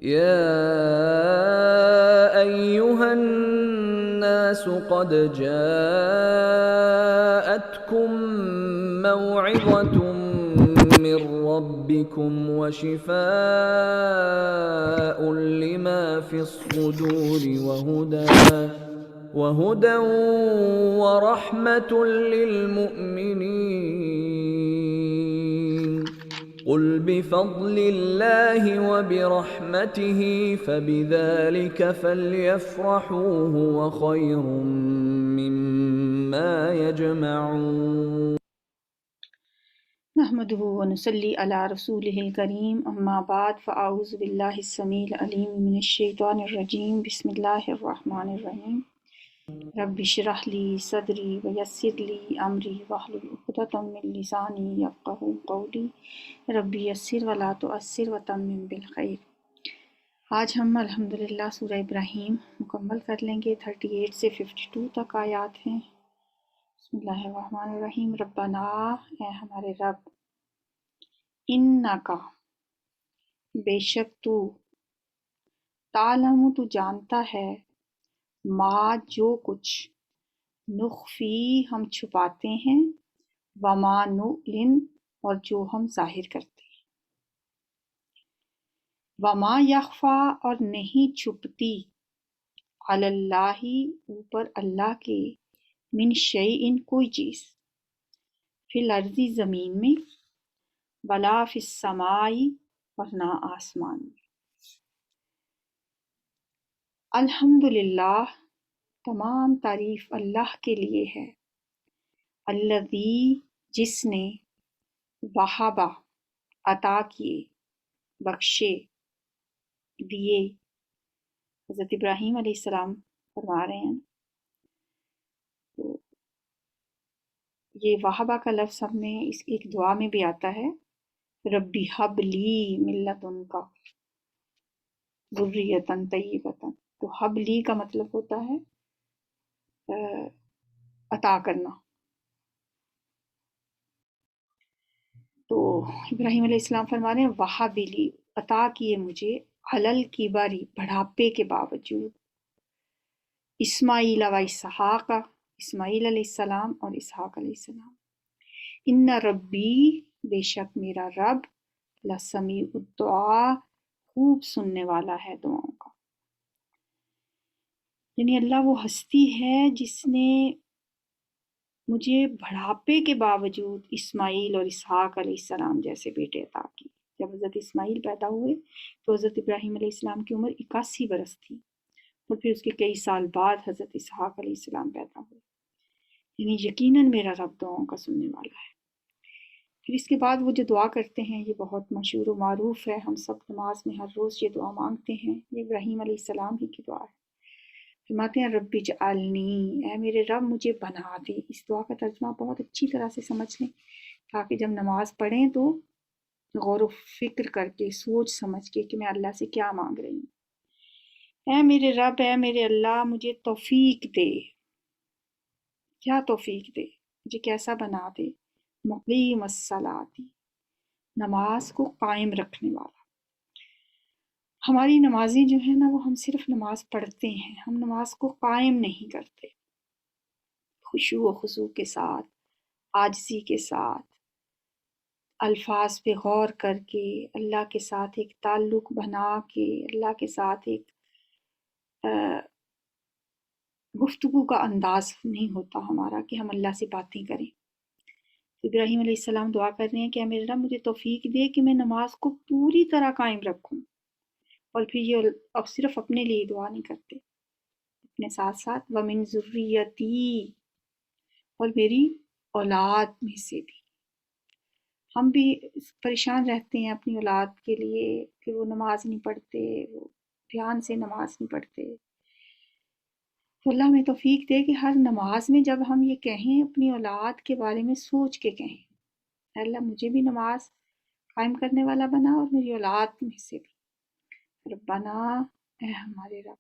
يا أيها الناس قد جاءتكم موعظة من ربكم وشفاء لما في الصدور وهدى ورحمة للمؤمنين. قل بفضل الله وبرحمته فبذلك فليفرحوا هو خير مما يجمعون. نحمده ونصلي على رسوله الكريم اما بعد فاعوذ بالله السميع العليم من الشيطان الرجيم بسم الله الرحمن الرحيم رب اشرح لي صدري ويسر لي امري واحلل عقدة من لساني يفقهوا قولي رب يسر ولا تعسر وتمم بالخير۔ آج ہم الحمدللہ سورہ ابراہیم مکمل کر لیں گے۔ 38 سے 52 تک آیات ہیں۔ بسم اللہ الرحمن الرحیم۔ ربنا، اے ہمارے رب، انکا، بے شک تو، تعلم، تو جانتا ہے، ما، جو کچھ، نخفی، ہم چھپاتے ہیں، وما نعلن، اور جو ہم ظاہر کرتے ہیں، وما یخفا، اور نہیں چھپتی، علی اللہ، اوپر اللہ کے، من شیئن، کوئی چیز، فی الارض، زمین میں، ولا فی السماء، اور نہ آسمان میں۔ الحمدللہ، تمام تعریف اللہ کے لیے ہے، الذی، جس نے، وہبا، عطا کیے، بخشے، دیے۔ حضرت ابراہیم علیہ السلام فرما رہے ہیں، تو یہ وہبا کا لفظ ہم نے اس ایک دعا میں بھی آتا ہے، ربی حب لی من لدنک ذریۃ طیبۃ۔ تو حب لی کا مطلب ہوتا ہے عطا کرنا۔ تو ابراہیم علیہ السلام فرما رہے ہیں وہب لی، عطا کیے مجھے، علل کبری، بڑھاپے کے باوجود، اسماعیل و اسحاق، اسماعیل علیہ السلام اور اسحاق علیہ السلام۔ ان ربی، بے شک میرا رب، لسمیع الدعا، خوب سننے والا ہے دعاؤں کا۔ یعنی اللہ وہ ہستی ہے جس نے مجھے بڑھاپے کے باوجود اسماعیل اور اسحاق علیہ السلام جیسے بیٹے عطا کی۔ جب حضرت اسماعیل پیدا ہوئے تو حضرت ابراہیم علیہ السلام کی عمر 81 برس تھی، اور پھر اس کے کئی سال بعد حضرت اسحاق علیہ السلام پیدا ہوئے۔ یعنی یقیناً میرا رب دعاؤں کا سننے والا ہے۔ پھر اس کے بعد وہ جو دعا کرتے ہیں یہ بہت مشہور و معروف ہے، ہم سب نماز میں ہر روز یہ دعا مانگتے ہیں، یہ ابراہیم علیہ السلام ہی کی دعا ہے۔ فرماتے ہیں رب اجعلنی، اے میرے رب مجھے بنا دے۔ اس دعا کا ترجمہ بہت اچھی طرح سے سمجھ لیں تاکہ جب نماز پڑھیں تو غور و فکر کر کے، سوچ سمجھ کے کہ میں اللہ سے کیا مانگ رہی ہوں۔ اے میرے رب، اے میرے اللہ، مجھے توفیق دے۔ کیا توفیق دے؟ مجھے کیسا بنا دے؟ مقیم الصلاۃ، نماز کو قائم رکھنے والا۔ ہماری نمازیں جو ہیں نا وہ ہم صرف نماز پڑھتے ہیں، ہم نماز کو قائم نہیں کرتے، خشوع و خضوع کے ساتھ، عاجزی کے ساتھ، الفاظ پہ غور کر کے، اللہ کے ساتھ ایک تعلق بنا کے، اللہ کے ساتھ ایک گفتگو کا انداز نہیں ہوتا ہمارا کہ ہم اللہ سے باتیں کریں۔ ابراہیم علیہ السلام دعا کر رہے ہیں کہ اے میرے رب مجھے توفیق دے کہ میں نماز کو پوری طرح قائم رکھوں۔ اور پھر یہ اب صرف اپنے لیے دعا نہیں کرتے، اپنے ساتھ ساتھ وَمِن ذُرِّيَّتِي، اور میری اولاد میں سے بھی۔ ہم بھی پریشان رہتے ہیں اپنی اولاد کے لیے کہ وہ نماز نہیں پڑھتے، وہ دھیان سے نماز نہیں پڑھتے۔ تو اللہ ہمیں توفیق دے کہ ہر نماز میں جب ہم یہ کہیں اپنی اولاد کے بارے میں سوچ کے کہیں، اے اللہ مجھے بھی نماز قائم کرنے والا بنا اور میری اولاد میں سے بھی۔ ربنا، اے ہمارے رب۔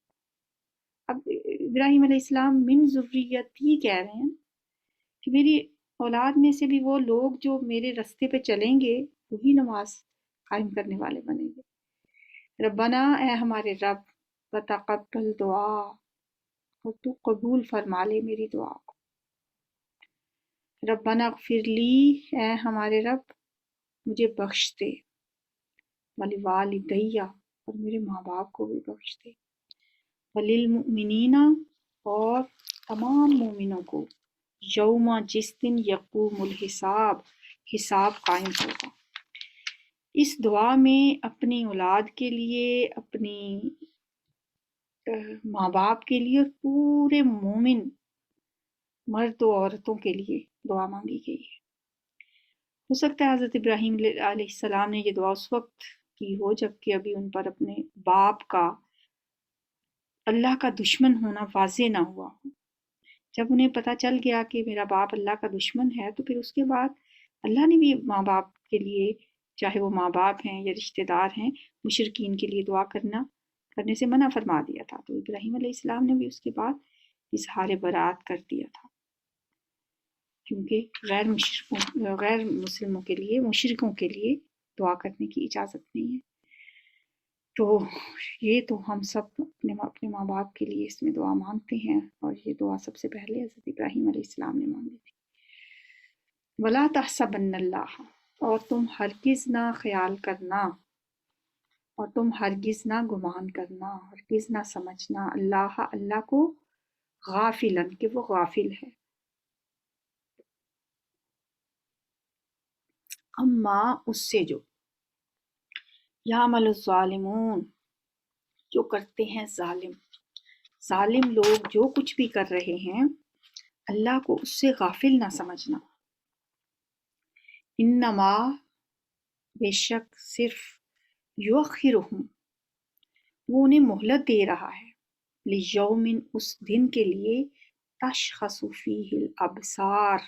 اب ابراہیم علیہ السلام من ذریتی کہہ رہے ہیں کہ میری اولاد میں سے بھی وہ لوگ جو میرے رستے پہ چلیں گے وہی نماز قائم کرنے والے بنیں گے۔ ربنا اے ہمارے رب وتقبل دعا، اور تو قبول فرما لے میری دعا کو۔ ربنا اغفر لی، اے ہمارے رب مجھے بخش دے، ولوالدیہ، اور میرے ماں باپ کو بھی بخش دے، وللمؤمنین، اور تمام مومنوں کو، یوم، جس دن، یقوم الحساب، حساب قائم ہوگا۔ اس دعا میں اپنی اولاد کے لیے، اپنی ماں باپ کے لیے، اور پورے مومن مرد و عورتوں کے لیے دعا مانگی گئی ہے۔ ہو سکتا ہے حضرت ابراہیم علیہ السلام نے یہ دعا اس وقت کی ہو جب کہ ابھی ان پر اپنے باپ کا اللہ کا دشمن ہونا واضح نہ ہوا ہو۔ جب انہیں پتہ چل گیا کہ میرا باپ اللہ کا دشمن ہے، تو پھر اس کے بعد اللہ نے بھی ماں باپ کے لیے، چاہے وہ ماں باپ ہیں یا رشتہ دار ہیں، مشرکین کے لیے دعا کرنے سے منع فرما دیا تھا۔ تو ابراہیم علیہ السلام نے بھی اس کے بعد اظہار برات کر دیا تھا، کیونکہ غیر مسلموں کے لیے، مشرکوں کے لیے دعا کرنے کی اجازت نہیں ہے۔ تو یہ تو ہم سب اپنے ماں باپ کے لیے اس میں دعا مانگتے ہیں، اور یہ دعا سب سے پہلے حضرت ابراہیم علیہ السلام نے مانگی تھی۔ وَلَا تَحْسَبَنَّ اللَّهَ، اور تم ہرگز نہ خیال کرنا، اور تم ہرگز نہ گمان کرنا، ہرگز نہ سمجھنا، اللہ کو، غافلاً، کہ وہ غافل ہے، اما، اس سے جو، یعمل الظالمون، جو کرتے ہیں ظالم لوگ جو کچھ بھی کر رہے ہیں، اللہ کو اس سے غافل نہ سمجھنا۔ انما، بے شک، صرف، یؤخرہم، وہ انہیں مہلت دے رہا ہے، لیوم، اس دن کے لیے، تشخص فیہ الابصار،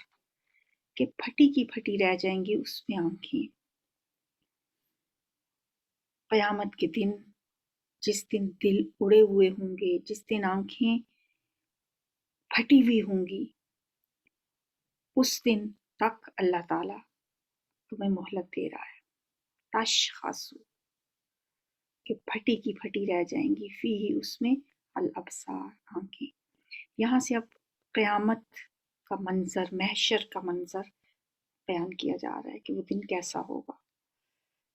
کہ پھٹی کی پھٹی رہ جائیں گی اس میں آنکھیں۔ قیامت کے دن، جس دن دل اڑے ہوئے ہوں گے، جس دن آنکھیں پھٹی ہوئی ہوں گی، اس دن تک اللہ تعالیٰ تمہیں مہلت دے رہا ہے۔ تشخص، کہ پھٹی کی پھٹی رہ جائیں گی، فی، اس میں، الابصار، آنکھیں۔ یہاں سے اب قیامت کا منظر، محشر کا منظر بیان کیا جا رہا ہے کہ وہ دن کیسا ہوگا،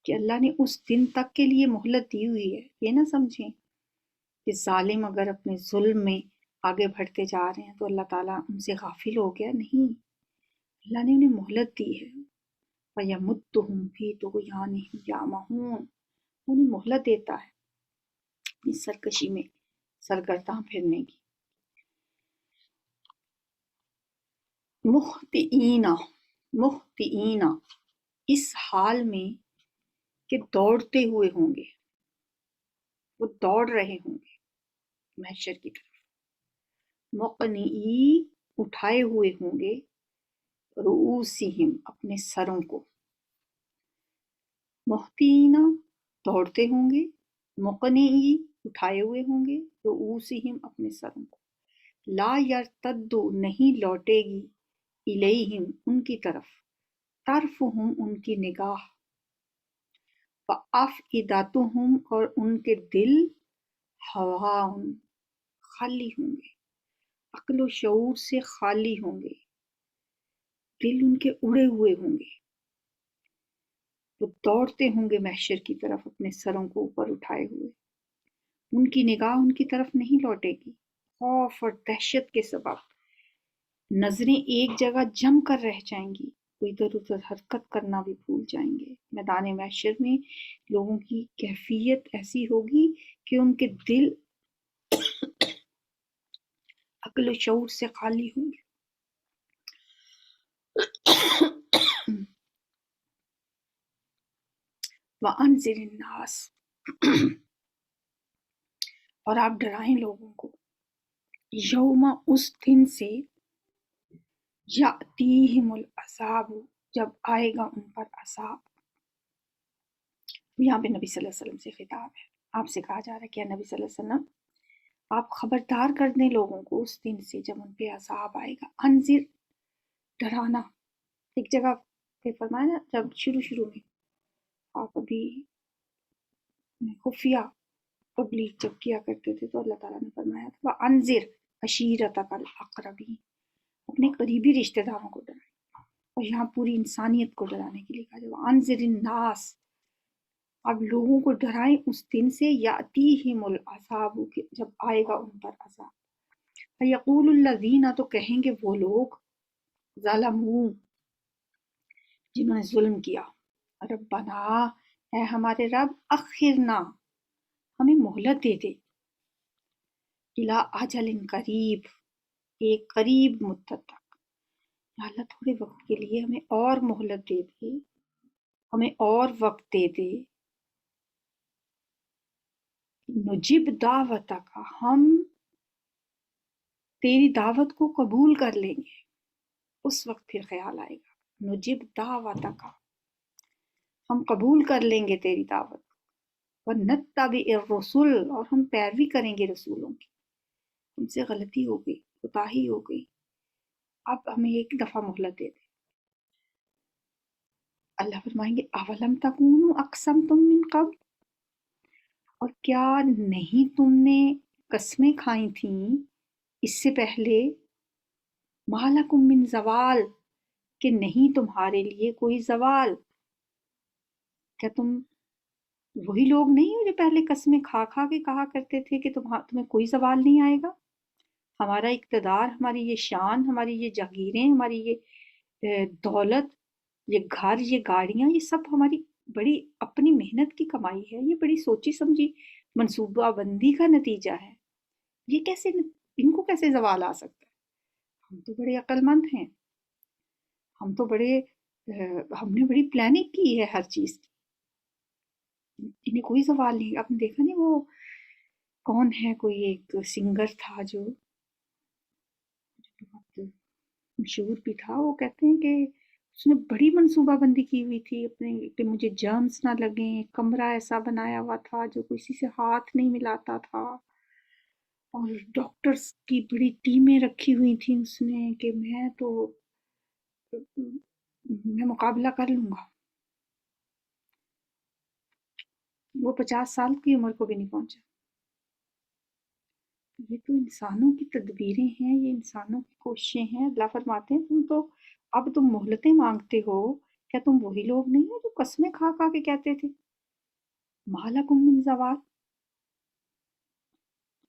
کہ اللہ نے اس دن تک کے لیے مہلت دی ہوئی ہے۔ یہ نہ سمجھیں کہ ظالم اگر اپنے ظلم میں آگے بڑھتے جا رہے ہیں تو اللہ تعالیٰ ان سے غافل ہو گیا، نہیں، اللہ نے انہیں مہلت دی ہے۔ وَيَمُدُّهُمْ فِي طُغْيَانِهِمْ يَعْمَهُونَ، انہیں مہلت دیتا ہے اپنی سرکشی میں سرگرداں پھرنے کی۔ مہطعین، اس حال میں کہ دوڑتے ہوئے ہوں گے، وہ دوڑ رہے ہوں گے محشر کی طرف۔ مقنعی، اٹھائے ہوئے ہوں گے، رؤوسہم، اپنے سروں کو۔ مہطعین، دوڑتے ہوں گے، مقنعی، اٹھائے ہوئے ہوں گے، رؤوسہم، اپنے سروں کو۔ لا یرتد، نہیں لوٹے گی، الیہم، ان کی طرف، طرفہم، ان کی نگاہ، وافئدتہم، اور ان کے دل، ہواء، خالی ہوں گے، عقل و شعور سے خالی ہوں گے، دل ان کے اڑے ہوئے ہوں گے۔ وہ دوڑتے ہوں گے محشر کی طرف اپنے سروں کو اوپر اٹھائے ہوئے، ان کی نگاہ ان کی طرف نہیں لوٹے گی، خوف اور دہشت کے سبب نظریں ایک جگہ جم کر رہ جائیں گی، وہ ادھر ادھر حرکت کرنا بھی بھول جائیں گے۔ میدان محشر میں لوگوں کی کیفیت ایسی ہوگی کہ ان کے دل عقل و شعور سے خالی ہوں گے۔ وَأَنذِرِ النَّاسَ، اور آپ ڈرائیں لوگوں کو، یوم، اس دن سے، یأتیہم العذاب، جب آئے گا ان پر عذاب۔ یہاں پہ نبی صلی اللہ علیہ وسلم سے خطاب ہے، آپ سے کہا جا رہا ہے کہ نبی صلی اللہ علیہ وسلم آپ خبردار کر دیں لوگوں کو اس دن سے جب ان پہ عذاب آئے گا۔ انذر، ڈرانا، ایک جگہ پہ فرمایا نا، جب شروع میں آپ ابھی خفیہ تبلیغ جب کیا کرتے تھے تو اللہ تعالیٰ نے فرمایا تھا وَأَنذِرْ عَشِيرَتَكَ الْأَقْرَبِينَ، اپنے قریبی رشتہ داروں کو ڈرائیں، اور یہاں پوری انسانیت کو ڈرانے کے لیے کہا جائے وَأَنذِرِ النَّاسَ، اب لوگوں کو ڈرائیں اس دن سے یَأْتِيهِمُ الْعَذَابُ، کہ جب آئے گا ان پر عذاب، فَيَقُولُ الَّذِينَ، تو کہیں گے وہ لوگ، ظَلَمُوا، جنہوں نے ظلم کیا، ربنا، اے ہمارے رب، اخرنا، ہمیں مہلت دے دے، الی اجل قریب، ایک قریب مدت تک، یا اللہ تھوڑے وقت کے لیے ہمیں اور مہلت دے دے، ہمیں اور وقت دے دے، نجب دعوتک، ہم تیری دعوت کو قبول کر لیں گے، اس وقت پھر خیال آئے گا، نجب دعوتک، ہم قبول کر لیں گے تیری دعوت، وَنَتَّبِعِ الرُّسُلَ، اور ہم پیروی کریں گے رسولوں کی، ان سے غلطی ہو گئی، کوتاہی ہو گئی، اب ہمیں ایک دفعہ مہلت دے دے۔ اللہ فرمائیں گے اولم تکونوا اقسمتم من قبل، اور کیا نہیں تم نے قسمیں کھائی تھیں اس سے پہلے، ما لکم من زوال، کہ نہیں تمہارے لیے کوئی زوال، کیا تم وہی لوگ نہیں ہو جو پہلے قسمیں کھا کھا کے کہا کرتے تھے کہ تمہیں کوئی زوال نہیں آئے گا، ہمارا اقتدار، ہماری یہ شان، ہماری یہ جاگیریں، ہماری یہ دولت، یہ گھر، یہ گاڑیاں، یہ سب ہماری بڑی اپنی محنت کی کمائی ہے، یہ بڑی سوچی سمجھی منصوبہ بندی کا نتیجہ ہے، یہ کیسے، ان کو کیسے زوال آ سکتا ہے؟ ہم تو بڑے عقل مند ہیں، ہم تو بڑے ہم نے بڑی پلاننگ کی ہے ہر چیز کی، انہیں کوئی زوال نہیں۔ آپ نے دیکھا نہیں وہ کون ہے، کوئی ایک سنگر تھا جو بہت مشہور بھی تھا، وہ کہتے ہیں کہ اس نے بڑی منصوبہ بندی کی ہوئی تھی اپنے کہ مجھے جرمز نہ لگیں، کمرہ ایسا بنایا ہوا تھا جو کسی سے ہاتھ نہیں ملاتا تھا، اور ڈاکٹرز کی بڑی ٹیمیں رکھی ہوئی تھیں اس نے کہ میں مقابلہ کر لوں گا، وہ 50 سال کی عمر کو بھی نہیں پہنچا۔ یہ تو انسانوں کی تدبیریں ہیں، یہ انسانوں کی کوششیں ہیں۔ اللہ فرماتے ہیں تم مہلتیں مانگتے ہو، کیا تم وہی لوگ نہیں ہو جو قسمیں کھا کھا کے کہتے تھے ما لکم من زوال،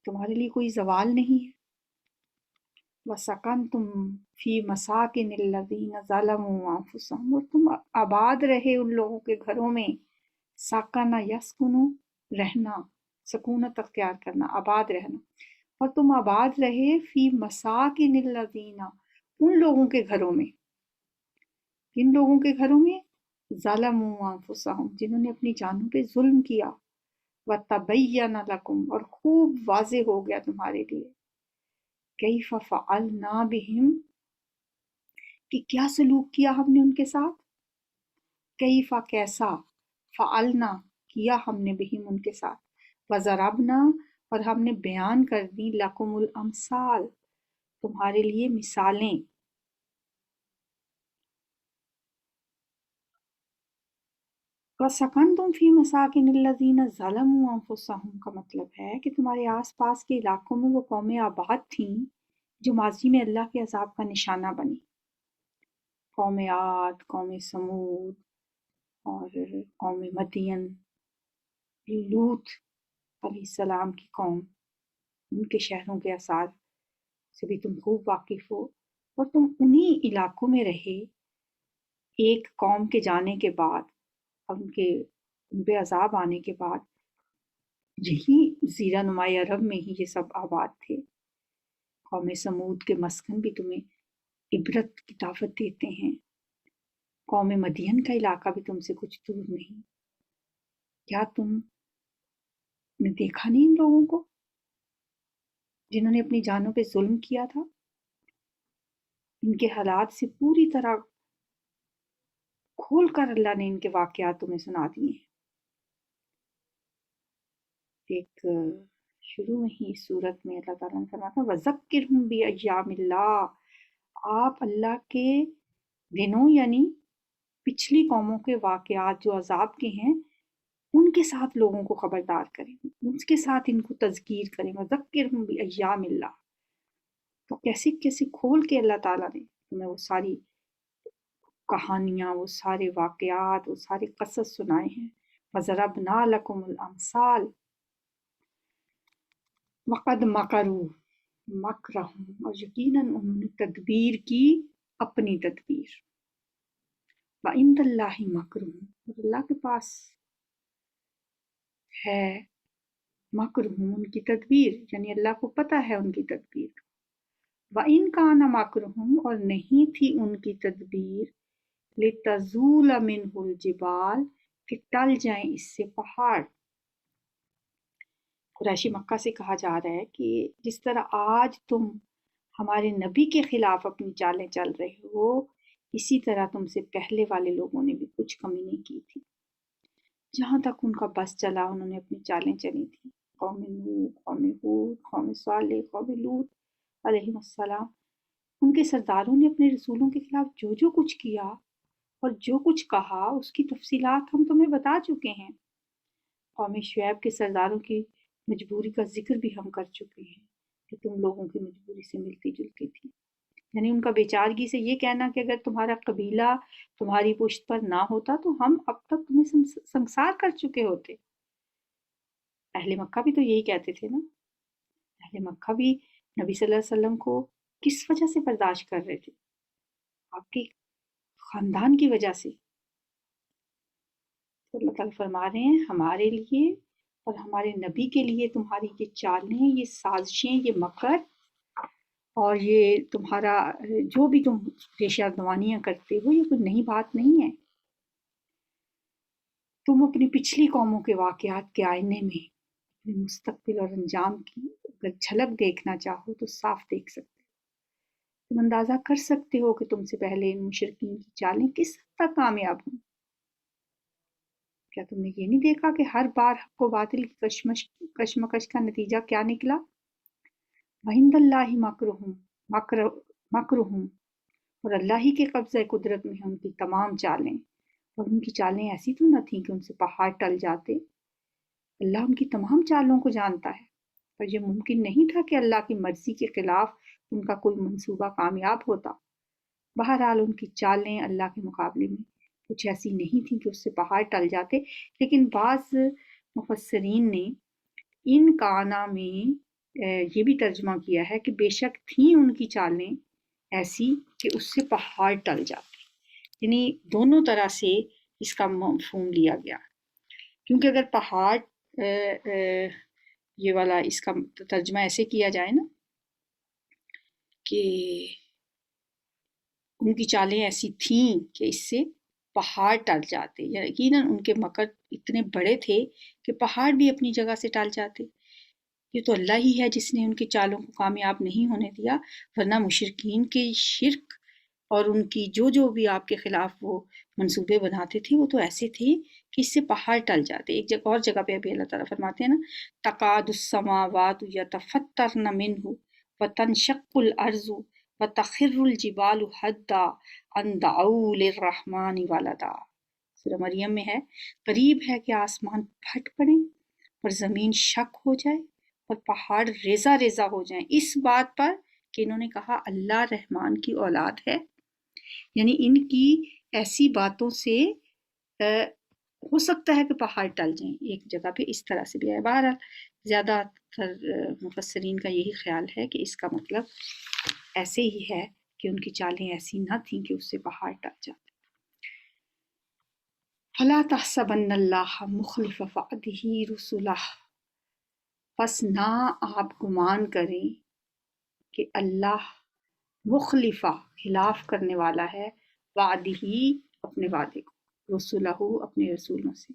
تمہارے لیے کوئی زوال نہیں ہے، وَسَكَنْتُمْ فِي مَسَاكِنِ الَّذِينَ ظَلَمُوا أَنفُسَهُمْ، اور تم آباد رہے ان لوگوں کے گھروں میں، ساکن یسکنو، رہنا، سکونت اختیار کرنا، آباد رہنا، اور تم آباد رہے فی مساکن الذین، ان لوگوں کے گھروں میں، کن لوگوں کے گھروں میں، ظلموا انفسہم، جنہوں نے اپنی جانوں پہ ظلم کیا، وتبین لکم، اور خوب واضح ہو گیا تمہارے لیے، کیف فعلنا بہم، کہ کیا سلوک کیا ہم نے ان کے ساتھ، کیفا کیسا، فعلنا کیا ہم نے بہم ان کے ساتھ، وضربنا، اور ہم نے بیان کر دی لکم الامثال، تمہارے لیے مثالیں، وَسَكَنْتُمْ فِي مَسَاكِنِ الَّذِينَ ظَلَمُوا أَنفُسَهُمْ کا مطلب ہے کہ تمہارے آس پاس کے علاقوں میں وہ قومیں آباد تھیں جو ماضی میں اللہ کے عذاب کا نشانہ بنی، قوم عاد، قوم سمود، اور قوم مدین، لوط علیہ السلام کی قوم، ان کے شہروں کے آثار سے بھی تم خوب واقف ہو، اور تم انہی علاقوں میں رہے ایک قوم کے جانے کے بعد، ان پہ عذاب آنے کے بعد، یہی زیرہ نمائی عرب میں ہی یہ سب آباد تھے۔ قوم سمود کے مسکن بھی تمہیں عبرت کی دعوت دیتے ہیں، قوم مدین کا علاقہ بھی تم سے کچھ دور نہیں، کیا تم نے دیکھا نہیں ان لوگوں کو جنہوں نے اپنی جانوں پہ ظلم کیا تھا؟ ان کے حالات سے پوری طرح کھول کر اللہ نے ان کے واقعات تمہیں سنا دیے ہیں۔ ایک شروع میں ہی اس صورت میں اللہ تعالیٰ نے فرمایا وَذَكِّرْهُمْ بِأَيَّامِ اللَّهِ، آپ اللہ کے دنوں، یعنی پچھلی قوموں کے واقعات جو عذاب کے ہیں، ان کے ساتھ لوگوں کو خبردار کریں، ان کے ساتھ ان کو تذکیر کریں، وذکرہم بایام اللہ. تو کیسے کیسے کھول کے اللہ تعالیٰ نے تمہیں وہ ساری کہانیاں، وہ سارے واقعات، وہ سارے قصص سنائے ہیں. وَضَرَبْنَا لَكُمُ الْأَمْثَالَ وَقَدْ مَكَرُوا مَكْرَهُمْ، اور یقیناً انہوں نے تدبیر کی اپنی تدبیر. وَعِندَ اللَّهِ مَكْرُهُمْ، اور اللہ کے پاس ہے مکرہم ان کی تدبیر، یعنی اللہ کو پتہ ہے ان کی تدبیر. وَإِن كَانَ مَكْرُهُمْ، اور نہیں تھی ان کی تدبیر، لِتَزُولَ مِنْهُ الْجِبَالُ، کہ ٹل جائیں اس سے پہاڑ. قریش مکہ سے کہا جا رہا ہے کہ جس طرح آج تم ہمارے نبی کے خلاف اپنی چالیں چل رہے ہو، اسی طرح تم سے پہلے والے لوگوں نے بھی کچھ کمی نہیں کی تھی. جہاں تک ان کا بس چلا انہوں نے اپنی چالیں چلی تھیں. قوم نوح، قوم ہود، قوم صالح، قوم لوط علیہ السلام، ان کے سرداروں نے اپنے رسولوں کے خلاف جو جو کچھ کیا اور جو کچھ کہا اس کی تفصیلات ہم تمہیں بتا چکے ہیں. قوم شعیب کے سرداروں کی مجبوری کا ذکر بھی ہم کر چکے ہیں کہ تم لوگوں کی مجبوری سے ملتی جلتی تھی. یعنی ان کا بیچارگی سے یہ کہنا کہ اگر تمہارا قبیلہ تمہاری پشت پر نہ ہوتا تو ہم اب تک تمہیں سنسار کر چکے ہوتے. اہل مکہ بھی تو یہی کہتے تھے نا. اہل مکہ بھی نبی صلی اللہ علیہ وسلم کو کس وجہ سے برداشت کر رہے تھے؟ آپ کے خاندان کی وجہ سے. تو اللہ تعالیٰ فرما رہے ہیں ہمارے لیے اور ہمارے نبی کے لیے تمہاری یہ چالیں، یہ سازشیں، یہ مکر اور یہ تمہارا جو بھی تم ریشہ دوانیاں کرتے ہو، یہ کوئی نئی بات نہیں ہے. تم اپنی پچھلی قوموں کے واقعات کے آئینے میں اپنے مستقبل اور انجام کی اگر جھلک دیکھنا چاہو تو صاف دیکھ سکتے ہو. تم اندازہ کر سکتے ہو کہ تم سے پہلے ان مشرکین کی چالیں کس حد تک کامیاب ہوں. کیا تم نے یہ نہیں دیکھا کہ ہر بار حق و باطل کی کشمکش کا نتیجہ کیا نکلا؟ وَعِندَ اللَّهِ مَكْرُهُمْ، اور اللہ ہی کے قبضہ قدرت میں ہیں ان کی تمام چالیں. اور ان کی چالیں ایسی تو نہ تھیں کہ ان سے پہاڑ ٹل جاتے. اللہ ان کی تمام چالوں کو جانتا ہے، اور یہ ممکن نہیں تھا کہ اللہ کی مرضی کے خلاف ان کا کوئی منصوبہ کامیاب ہوتا. بہرحال ان کی چالیں اللہ کے مقابلے میں کچھ ایسی نہیں تھیں کہ اس سے پہاڑ ٹل جاتے. لیکن بعض مفسرین نے ان کانا میں یہ بھی ترجمہ کیا ہے کہ بے شک تھیں ان کی چالیں ایسی کہ اس سے پہاڑ ٹل جاتے. یعنی دونوں طرح سے اس کا مفہوم لیا گیا، کیونکہ اگر پہاڑ یہ والا اس کا ترجمہ ایسے کیا جائے نا کہ ان کی چالیں ایسی تھیں کہ اس سے پہاڑ ٹل جاتے، یقیناً ان کے مکر اتنے بڑے تھے کہ پہاڑ بھی اپنی جگہ سے ٹل جاتے. یہ تو اللہ ہی ہے جس نے ان کی چالوں کو کامیاب نہیں ہونے دیا، ورنہ مشرکین کے شرک اور ان کی جو بھی آپ کے خلاف وہ منصوبے بناتے تھے وہ تو ایسے تھے کہ اس سے پہاڑ ٹل جاتے. ایک جگہ اور جگہ پہ ابھی اللہ تعالیٰ فرماتے ہیں نا تَقَادُ السَّمَاوَاتُ يَتَفَطَّرْنَ مِنْهُ وَتَنشَقُّ الْأَرْضُ وَتَخِرُّ الْجِبَالُ هَدًّا أَن دَعَوْا لِلرَّحْمَنِ وَلَدًا. سورہ مریم میں ہے قریب ہے کہ آسمان پھٹ پڑیں اور زمین شک ہو جائے اور پہاڑ ریزہ ریزہ ہو جائیں اس بات پر کہ انہوں نے کہا اللہ رحمان کی اولاد ہے. یعنی ان کی ایسی باتوں سے ہو سکتا ہے کہ پہاڑ ٹل جائیں. ایک جگہ پہ اس طرح سے بھی ہے. بہرحال زیادہ تر مفسرین کا یہی خیال ہے کہ اس کا مطلب ایسے ہی ہے کہ ان کی چالیں ایسی نہ تھیں کہ اس سے پہاڑ ٹل جاتے. فَلَا تَحْسَبَنَّ اللَّهَ مُخْلِفَ وَعْدِهِ رُسُلَهُ، پس نہ آپ گمان کریں کہ اللہ مخلفہ خلاف کرنے والا ہے وعدہ اپنے وعدے کو، رسولہ اپنے رسولوں سے.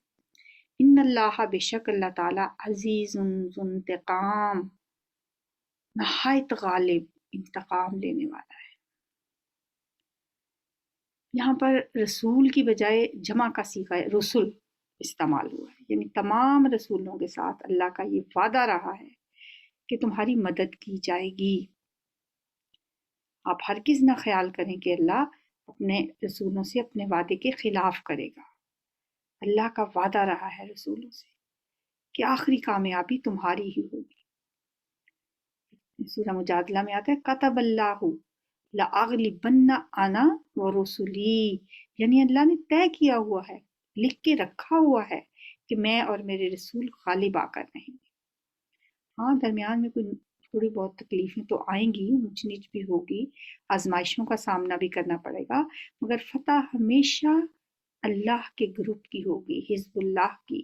ان اللہ بے شک اللہ تعالی عزیز ذو انتقام، نہایت غالب انتقام لینے والا ہے. یہاں پر رسول کی بجائے جمع کا صیغہ رسل استعمال ہوا ہے، یعنی تمام رسولوں کے ساتھ اللہ کا یہ وعدہ رہا ہے کہ تمہاری مدد کی جائے گی. آپ ہرگز نہ خیال کریں کہ اللہ اپنے رسولوں سے اپنے وعدے کے خلاف کرے گا. اللہ کا وعدہ رہا ہے رسولوں سے کہ آخری کامیابی تمہاری ہی ہوگی۔ سورہ مجادلہ میں آتا ہے کتب اللہ لأغلبن انا ورسلی، یعنی اللہ نے طے کیا ہوا ہے، لکھ کے رکھا ہوا ہے کہ میں اور میرے رسول غالب آ کر رہیں گے۔ ہاں درمیان میں کوئی تھوڑی بہت تکلیفیں تو آئیں گی، اونچ نیچ بھی ہوگی، آزمائشوں کا سامنا بھی کرنا پڑے گا، مگر فتح ہمیشہ اللہ کے گروپ کی ہوگی، حزب اللہ کی۔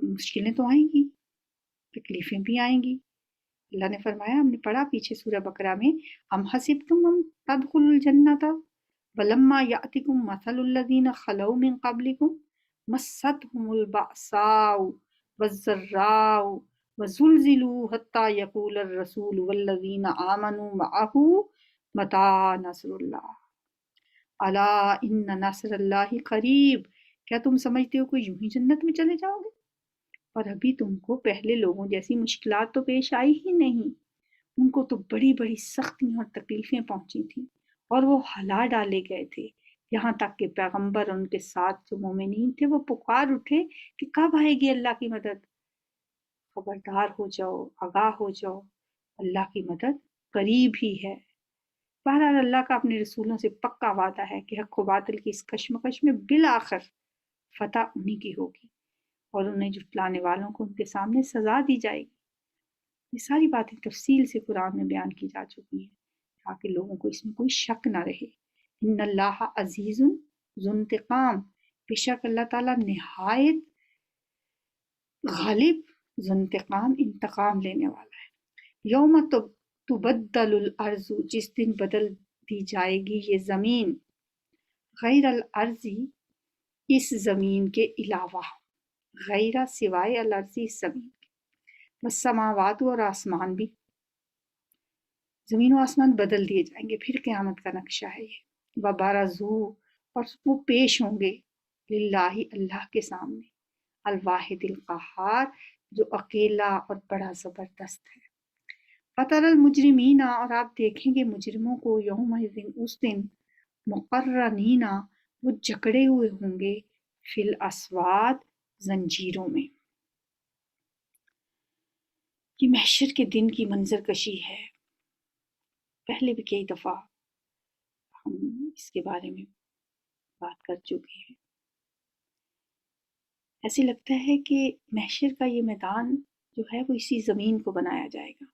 مشکلیں تو آئیں گی، تکلیفیں بھی آئیں گی۔ اللہ نے فرمایا، ہم نے پڑھا پیچھے سورہ بقرہ میں، ام حسبتم ان تدخلوا الجنۃ ولما یأتکم مثل الذین خلوا من قبلکم مستهم البأساء والضراء وزلزلوا حتى يقول الرسول والذین آمنوا معه متى نصر اللہ الا ان نصر اللہ قریب۔ کیا تم سمجھتے ہو کہ یوں ہی جنت میں چلے جاؤ گے؟ اور ابھی تم کو پہلے لوگوں جیسی مشکلات تو پیش آئی ہی نہیں، ان کو تو بڑی بڑی سختیاں اور تکلیفیں پہنچی تھیں اور وہ ہلا ڈالے گئے تھے، یہاں تک کہ پیغمبر اور ان کے ساتھ جو مومنین تھے وہ پکار اٹھے کہ کب آئے گی اللہ کی مدد۔ خبردار ہو جاؤ، آگاہ ہو جاؤ، اللہ کی مدد قریب ہی ہے۔ بہرحال اللہ کا اپنے رسولوں سے پکا وعدہ ہے کہ حق و باطل کی اس کشمکش میں بالآخر فتح انہی کی ہوگی، اور انہیں جھٹلانے والوں کو ان کے سامنے سزا دی جائے گی۔ یہ ساری باتیں تفصیل سے قرآن میں بیان کی جا چکی ہیں تاکہ لوگوں کو اس میں کوئی شک نہ رہے۔ ان اللہ عزیز ذو انتقام، بے شک اللہ تعالیٰ نہایت غالب، ذو انتقام، انتقام لینے والا ہے۔ یوم تبدل الارض، جس دن بدل دی جائے گی یہ زمین، غیر الارضی، اس زمین کے علاوہ، غیر سوائے الارضی، اس زمین کے، والسماوات، اور آسمان بھی، زمین و آسمان بدل دیے جائیں گے، پھر قیامت کا نقشہ ہے یہ۔ وبرزوا، اور وہ پیش ہوں گے، للہ، اللہ کے سامنے، الواحد القہار، جو اکیلا اور بڑا زبردست ہے۔ فَتَرَى الْمُجْرِمِينَ، اور آپ دیکھیں گے مجرموں کو، یومئذ، اس دن، مقرنین، وہ جکڑے ہوئے ہوں گے، فی الاسواد، زنجیروں میں۔ یہ محشر کے دن کی منظر کشی ہے، پہلے بھی کئی دفعہ ہم اس کے بارے میں بات کر چکے ہیں۔ ایسے لگتا ہے کہ محشر کا یہ میدان جو ہے وہ اسی زمین کو بنایا جائے گا،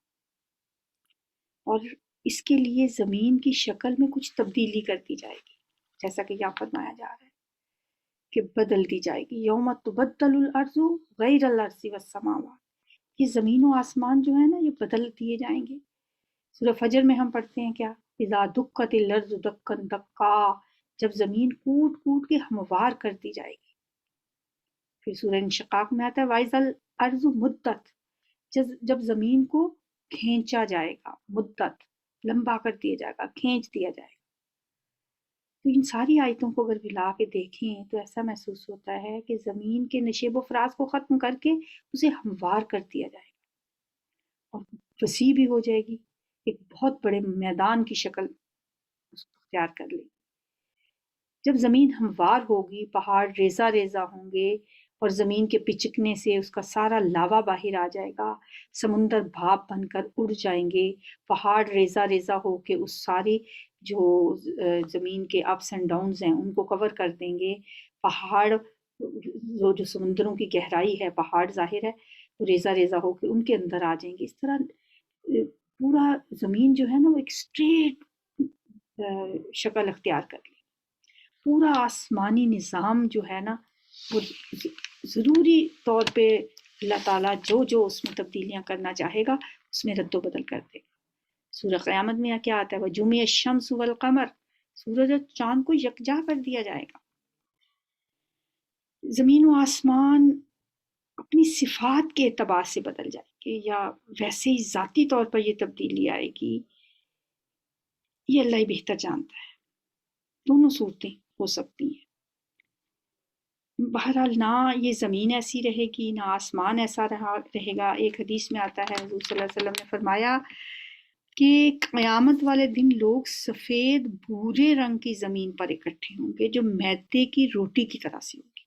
اور اس کے لیے زمین کی شکل میں کچھ تبدیلی کر دی جائے گی، جیسا کہ یہاں فرمایا جا رہا ہے کہ بدل دی جائے گی۔ یوم تبدل الارض غیر الارض والسماوات، یہ زمین و آسمان جو ہے نا یہ بدل دیے جائیں گے۔ سورہ فجر میں ہم پڑھتے ہیں کیا، اذا دکت الارض دکا دکا، جب زمین کوٹ کوٹ کے ہموار کر دی جائے گی۔ پھر سورہ انشقاق میں آتا ہے وَإِذَا الْأَرْضُ مُدَّتْ، جب زمین کو کھینچا جائے گا، مدت، لمبا کر دیا جائے گا، کھینچ دیا جائے گا۔ تو ان ساری آیتوں کو اگر ملا کے دیکھیں تو ایسا محسوس ہوتا ہے کہ زمین کے نشیب و فراز کو ختم کر کے اسے ہموار کر دیا جائے گا، اور وسیع بھی ہو جائے گی، ایک بہت بڑے میدان کی شکل اس کو اختیار کر لے گی۔ جب زمین ہموار ہوگی، پہاڑ ریزہ ریزہ ہوں گے، اور زمین کے پچکنے سے اس کا سارا لاوا باہر آ جائے گا، سمندر بھاپ بن کر اڑ جائیں گے، پہاڑ ریزہ ریزہ ہو کے اس ساری جو زمین کے اپس اینڈ ڈاؤنز ہیں ان کو کور کر دیں گے، پہاڑ جو سمندروں کی گہرائی ہے، پہاڑ ظاہر ہے وہ ریزہ ریزہ ہو کے ان کے اندر آ جائیں گے۔ اس طرح پورا زمین جو ہے نا وہ ایک اسٹریٹ شکل اختیار کر لے، پورا آسمانی نظام جو ہے نا وہ ضروری طور پہ اللہ تعالیٰ جو اس میں تبدیلیاں کرنا چاہے گا اس میں رد و بدل کر دے گا۔ سورہ قیامت میں کیا آتا ہے، وَجُمِعَ الشَّمْسُ وَالْقَمَرُ، سورج اور چاند کو یکجا کر دیا جائے گا۔ زمین و آسمان اپنی صفات کے اعتبار سے بدل جائے گی، یا ویسے ہی ذاتی طور پر یہ تبدیلی آئے گی، یہ اللہ ہی بہتر جانتا ہے۔ دونوں صورتیں ہو سکتی ہیں۔ بہرحال نہ یہ زمین ایسی رہے گی، نہ آسمان ایسا رہے گا۔ ایک حدیث میں آتا ہے حضور صلی اللہ علیہ وسلم نے فرمایا کہ قیامت والے دن لوگ سفید بھورے رنگ کی زمین پر اکٹھے ہوں گے جو میدے کی روٹی کی طرح سے ہوگی.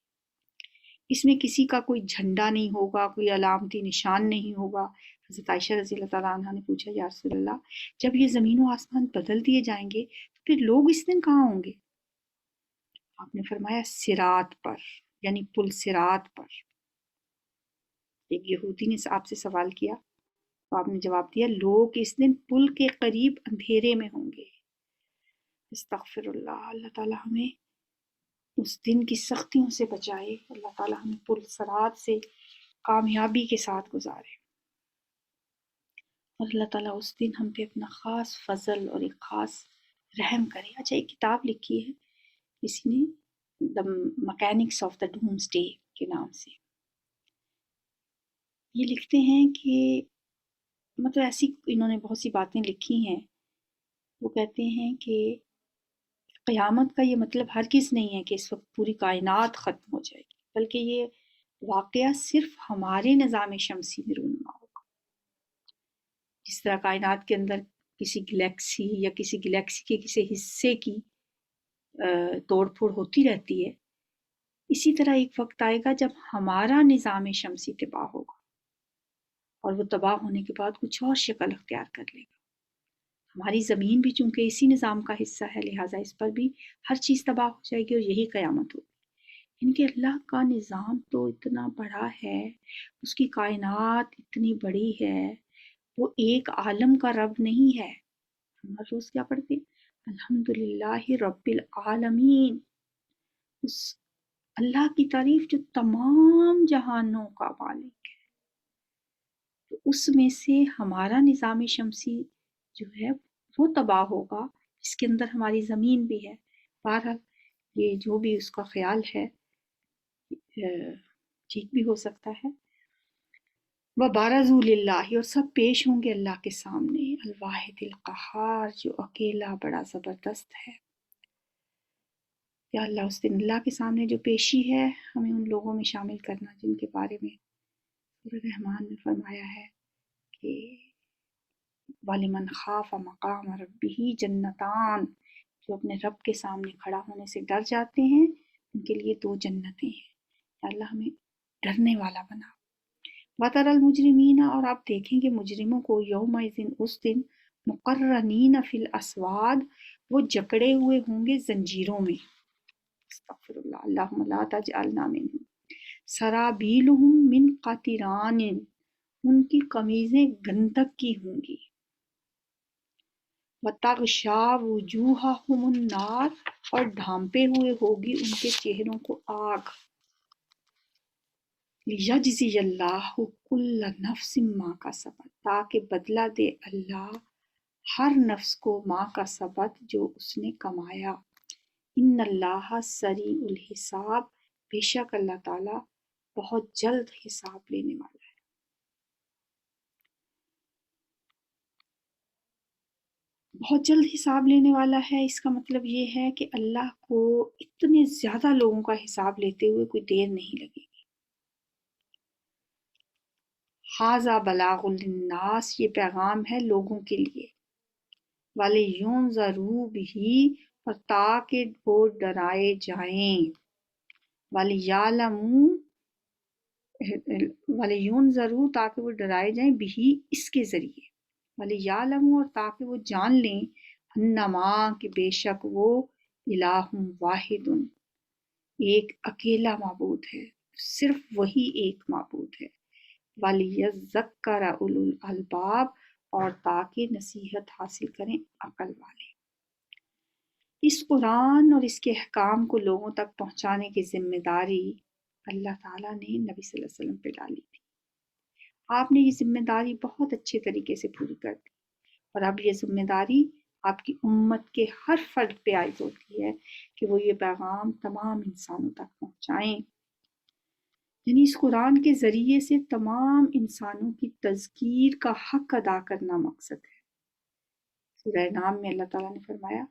اس میں کسی کا کوئی جھنڈا نہیں ہوگا، کوئی علامتی نشان نہیں ہوگا. حضرت عائشہ رضی اللہ تعالیٰ عنہ نے پوچھا یا رسول اللہ جب یہ زمین و آسمان بدل دیے جائیں گے تو پھر لوگ اس دن کہاں ہوں گے؟ آپ نے فرمایا صراط پر، یعنی پل صراط پر. ایک یہودی نے آپ سے سوال کیا تو آپ نے جواب دیا لوگ اس دن پل کے قریب اندھیرے میں ہوں گے. استغفر اللہ. اللہ تعالیٰ ہمیں اس دن کی سختیوں سے بچائے. اللہ تعالیٰ ہمیں پل صراط سے کامیابی کے ساتھ گزارے، اور اللہ تعالیٰ اس دن ہم پہ اپنا خاص فضل اور ایک خاص رحم کرے. اچھا ایک کتاب لکھی ہے کسی نے، the mechanics of the doomsday کے نام سے. یہ لکھتے ہیں کہ مطلب ایسی انہوں نے بہت سی باتیں لکھی ہیں. وہ کہتے ہیں کہ قیامت کا یہ مطلب ہرگز نہیں ہے کہ اس وقت پوری کائنات ختم ہو جائے گی، بلکہ یہ واقعہ صرف ہمارے نظام شمسی میں رونما ہوگا. جس طرح کائنات کے اندر کسی گلیکسی یا کسی گلیکسی کے کسی حصے کی توڑ پھوڑ ہوتی رہتی ہے، اسی طرح ایک وقت آئے گا جب ہمارا نظام شمسی تباہ ہوگا، اور وہ تباہ ہونے کے بعد کچھ اور شکل اختیار کر لے گا. ہماری زمین بھی چونکہ اسی نظام کا حصہ ہے، لہٰذا اس پر بھی ہر چیز تباہ ہو جائے گی اور یہی قیامت ہوگی. ان کے اللہ کا نظام تو اتنا بڑا ہے، اس کی کائنات اتنی بڑی ہے، وہ ایک عالم کا رب نہیں ہے. ہم ہر روز کیا پڑھتے ہیں؟ الحمدللہ رب العالمین. اس اللہ کی تعریف جو تمام جہانوں کا مالک ہے. تو اس میں سے ہمارا نظام شمسی جو ہے وہ تباہ ہوگا، جس کے اندر ہماری زمین بھی ہے. بہرحال یہ جو بھی اس کا خیال ہے ٹھیک بھی ہو سکتا ہے. وَبَارَزُوا لِلَّهِ، اور سب پیش ہوں گے اللہ کے سامنے، الواحد القہار، جو اکیلا بڑا زبردست ہے. یا اللہ اس دن اللہ کے سامنے جو پیشی ہے ہمیں ان لوگوں میں شامل کرنا جن کے بارے میں سورہ رحمان نے فرمایا ہے کہ وَلِمَنْ خَافَ مَقَامَ رَبِّهِ جَنَّتَانِ، جو اپنے رب کے سامنے کھڑا ہونے سے ڈر جاتے ہیں ان کے لیے 2 جنتیں ہیں. یا اللہ ہمیں ڈرنے والا بنا. وَتَرَى الْمُجْرِمِينَ، اور آپ دیکھیں گے مجرموں کو یومئذ اس دن مُقَرَّنِينَ فِي الْأَصْفَادِ، وہ جکڑے ہوئے ہوں گے زنجیروں میں. استغفر اللہ. اللہم لا تجعلنا منہم. سرابیلہم من قطران، ان کی قمیضیں گندک کی ہوں گی. وَتَغْشَا وُجُوهَهُمُ النَّارُ، اور ڈھانپے ہوئے ہوگی ان کے چہروں کو آگ. لِيَجْزِيَ اللَّهُ كُلَّ نَفْسٍ مَا كَسَبَتْ، تاکہ بدلہ دے اللہ ہر نفس کو ما کسبت جو اس نے کمایا. ان اللہ سریع الحساب، بے شک اللہ تعالیٰ بہت جلد حساب لینے والا ہے. بہت جلد حساب لینے والا ہے، اس کا مطلب یہ ہے کہ اللہ کو اتنے زیادہ لوگوں کا حساب لیتے ہوئے کوئی دیر نہیں لگے گی. ھذا بلاغ للناس، یہ پیغام ہے لوگوں کے لیے. وَلِيُنذَرُوا بِهِ، اور تاکہ وہ ڈرائے جائیں. وَلِيُنذَرُوا، تاکہ وہ ڈرائے جائیں بِهِ، اس کے ذریعے. وَلِيَعْلَمُوا، اور تاکہ وہ جان لیں انما، کہ بے شک وہ الہ واحد، ایک اکیلا معبود ہے، صرف وہی ایک معبود ہے. وَلِيَذَّكَّرَ أُولُو الْأَلْبَابِ، اور تاکہ نصیحت حاصل کریں عقل والے. اس قرآن اور اس کے احکام کو لوگوں تک پہنچانے کی ذمہ داری اللہ تعالیٰ نے نبی صلی اللہ علیہ وسلم پہ ڈالی تھی. آپ نے یہ ذمہ داری بہت اچھے طریقے سے پوری کر دی، اور اب یہ ذمہ داری آپ کی امت کے ہر فرد پہ عائد ہوتی ہے کہ وہ یہ پیغام تمام انسانوں تک پہنچائیں. یعنی اس قرآن کے ذریعے سے تمام انسانوں کی تذکیر کا حق ادا کرنا مقصد ہے. سورہ نام میں اللہ تعالیٰ نے فرمایا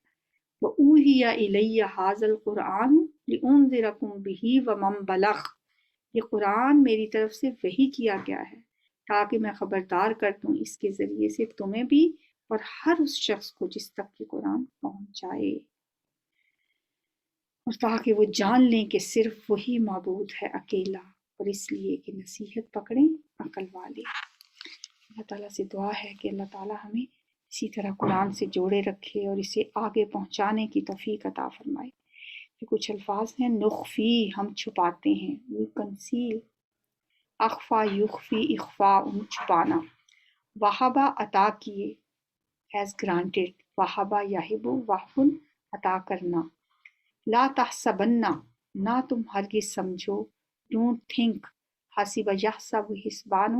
وَأُوحِيَ إِلَيَّ هَٰذَا الْقُرْآنُ لِأُنذِرَكُم بِهِ وَمَن بَلَغَ، یہ قرآن میری طرف سے وحی کیا گیا ہے تاکہ میں خبردار کر دوں اس کے ذریعے سے تمہیں بھی اور ہر اس شخص کو جس تک کہ قرآن پہنچائے، اور تاکہ وہ جان لیں کہ صرف وہی معبود ہے اکیلا، اور اس لیے کہ نصیحت پکڑیں عقل والے۔ اللہ تعالیٰ سے دعا ہے کہ اللہ تعالیٰ ہمیں اسی طرح قرآن سے جوڑے رکھے اور اسے آگے پہنچانے کی توفیق عطا فرمائے۔ یہ کچھ الفاظ ہیں۔ نخفی، ہم چھپاتے ہیں، we conceal، اخفا یخفی، اخفا چھپانا، وہبا عطا کیے، as granted، وہبا یہب، وہبن عطا کرنا، لا تحسبنہ، نہ تم ہرگز سمجھو، ڈونٹ تھنک، حسب یحسب حسبان،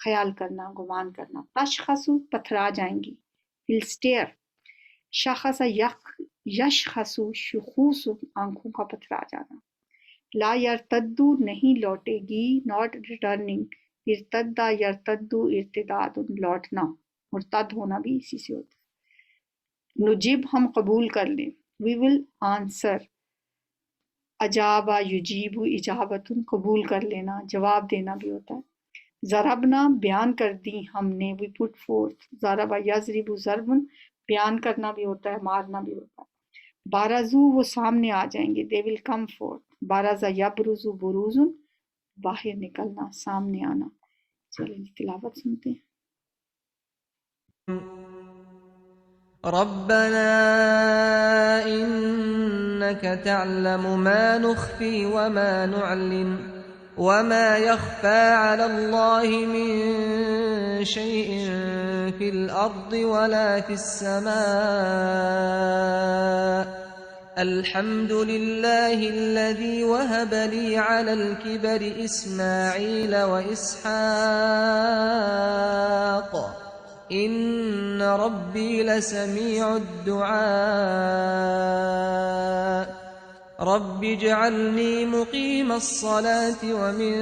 خیال کرنا، گمان کرنا، تشخص پتھرا جائیں گی، will stare، شخص یشخص شخوص آنکھوں کا پتھرا جانا، لا یرتدو نہیں لوٹے گی، not returning، ارتدا یرتدو ارتداد لوٹنا، مرتد ہونا بھی اسی سے ہوتا ہے۔ نجب ہم قبول کر لیں، we will answer، اجابہ یجیب اجابت قبول کر لینا، جواب دینا بھی ہوتا ہے۔ ضربنا بیان کر دی ہم نے، we put forth، ضربہ یضرب ضربن بیان کرنا بھی ہوتا ہے، مارنا بھی ہوتا ہے۔ بارزو وہ سامنے آ جائیں گے، they will come forth۔ بارزہ یبرز بروزن باہر نکلنا، سامنے آنا۔ چلیں تلاوت سنتے ہیں۔ ربنا إنك تعلم ما نخفي وما نعلن وما يخفى على الله من شيء في الأرض ولا في السماء الحمد لله الذي وهب لي على الكبر إسماعيل وإسحاق إن ربي لسميع الدعاء رب اجعلني مقيم الصلاة ومن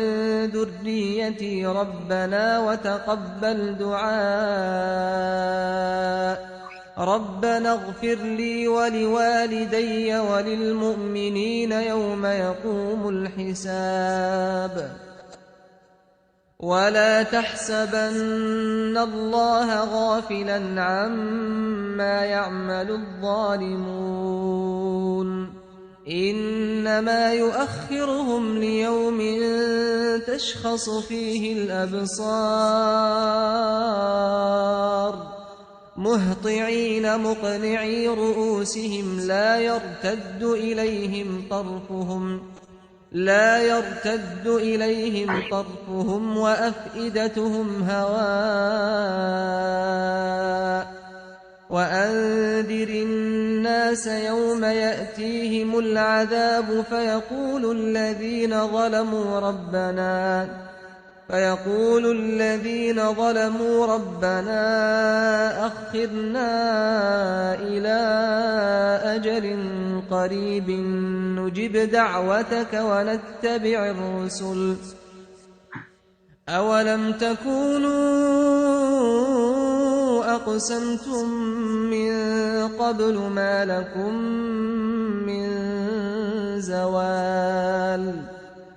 ذريتي ربنا وتقبل دعاء ربنا اغفر لي ولوالدي وللمؤمنين يوم يقوم الحساب ولا تحسبن الله غافلا عما يعمل الظالمون إنما يؤخرهم ليوم تشخص فيه الأبصار مهطعين مقنعي رؤوسهم لا يرتد إليهم طرفهم وأفئدتهم هواء وأنذر الناس يوم يأتيهم العذاب فيقول الذين ظلموا ربنا أخرنا إلى أجل قريب نجب دعوتك ونتبع الرسل أولم تكونوا أقسمتم من قبل ما لكم من زوال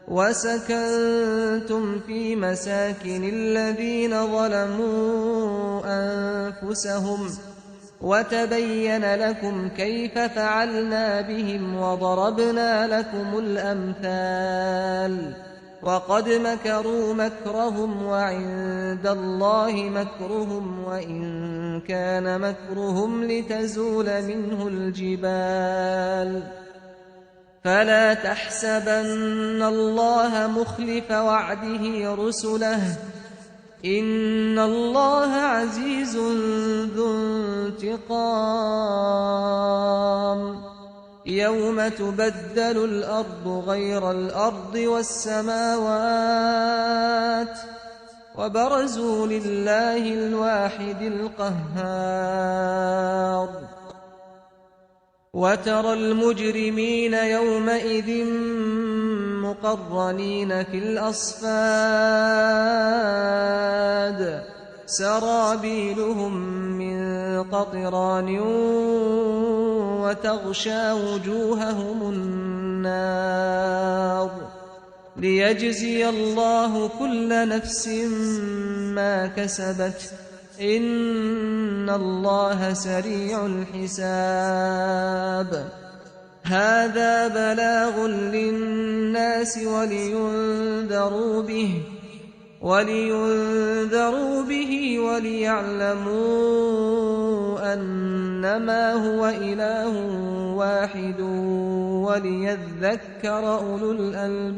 وسكنتم في مساكن الذين ظلموا أنفسهم وتبين لكم كيف فعلنا بهم وضربنا لكم الأمثال وقد مكروا مكرهم وعند الله مكرهم وإن كان مكرهم لتزول منه الجبال فلا تحسبن الله مخلف وعده رسله إن الله عزيز ذو انتقام يوم تبدل الأرض غير الأرض والسماوات وبرزوا لله الواحد القهار وترى المجرمين يومئذ مقرنين في الأصفاد سرابيلهم من قطران وتغشى وجوههم النار ليجزي الله كل نفس ما كسبت إن الله سريع الحساب هذا بلاغ للناس ولينذروا به وليعلموا أنما هو إله واحد وليذكر أولو الألباب